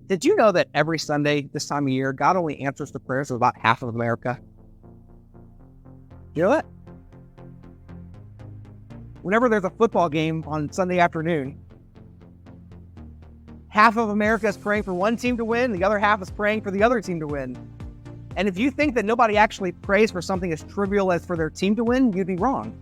Did you know that every Sunday this time of year, God only answers the prayers of about half of America? You know that? Whenever there's a football game on Sunday afternoon, half of America is praying for one team to win, the other half is praying for the other team to win. And if you think that nobody actually prays for something as trivial as for their team to win, you'd be wrong.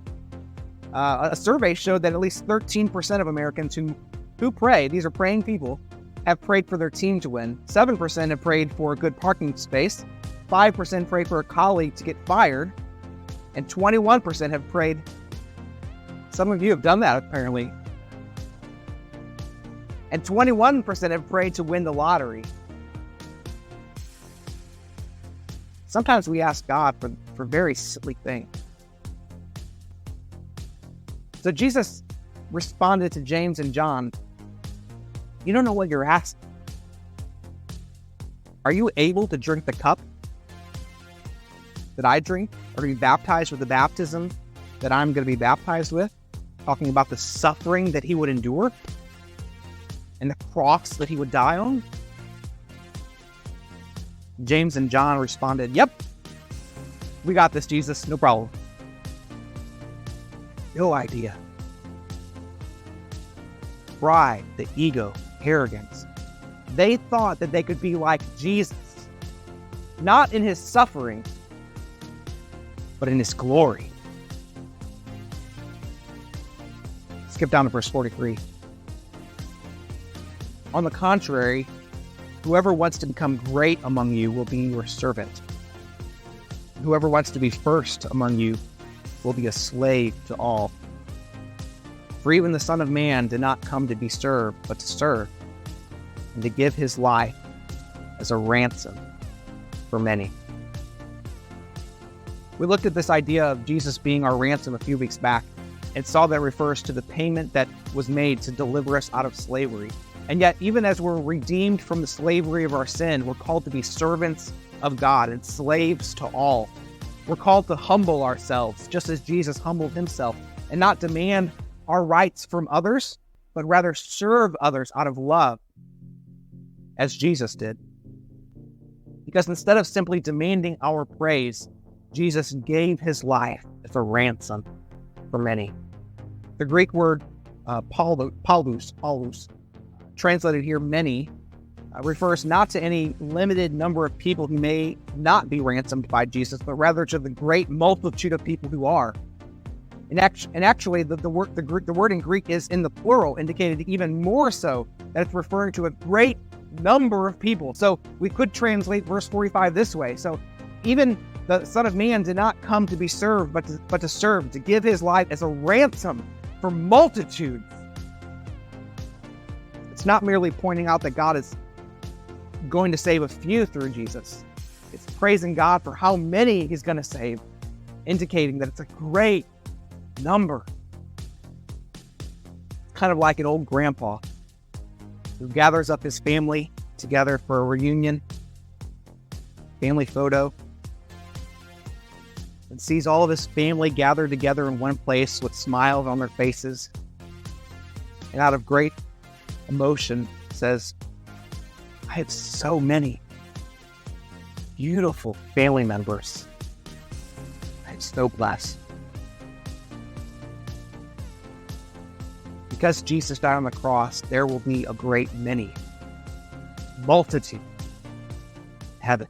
A survey showed that at least 13% of Americans who pray, these are praying people, have prayed for their team to win. 7% have prayed for a good parking space. 5% prayed for a colleague to get fired. And 21% have prayed. Some of you have done that, apparently. And 21% have prayed to win the lottery. Sometimes we ask God for very silly things. So Jesus responded to James and John, "You don't know what you're asking. Are you able to drink the cup that I drink, or to be baptized with the baptism that I'm going to be baptized with?" Talking about the suffering that he would endure and the cross that he would die on. James and John responded, "Yep, we got this, Jesus, no problem." No idea. Pride, the ego, arrogance. They thought that they could be like Jesus, not in his suffering, but in his glory. Skip down to verse 43. On the contrary, whoever wants to become great among you will be your servant. Whoever wants to be first among you will be a slave to all. For even the Son of Man did not come to be served, but to serve, and to give his life as a ransom for many. We looked at this idea of Jesus being our ransom a few weeks back, and saw that refers to the payment that was made to deliver us out of slavery. And yet, even as we're redeemed from the slavery of our sin, we're called to be servants of God and slaves to all. We're called to humble ourselves, just as Jesus humbled himself, and not demand our rights from others, but rather serve others out of love, as Jesus did. Because instead of simply demanding our praise, Jesus gave his life as a ransom for many. The Greek word paulus, translated here many, refers not to any limited number of people who may not be ransomed by Jesus, but rather to the great multitude of people who are. And actually, the word in Greek is in the plural, indicated even more so that it's referring to a great number of people. So we could translate verse 45 this way. So even the Son of Man did not come to be served, but to serve, to give his life as a ransom for multitudes. It's not merely pointing out that God is going to save a few through Jesus. It's praising God for how many he's going to save, indicating that it's a great number. Kind of like an old grandpa who gathers up his family together for a reunion, family photo, and sees all of his family gathered together in one place with smiles on their faces, and out of great emotion says, "I have so many beautiful family members. I'm so blessed." Because Jesus died on the cross, there will be a great many, multitude, heaven.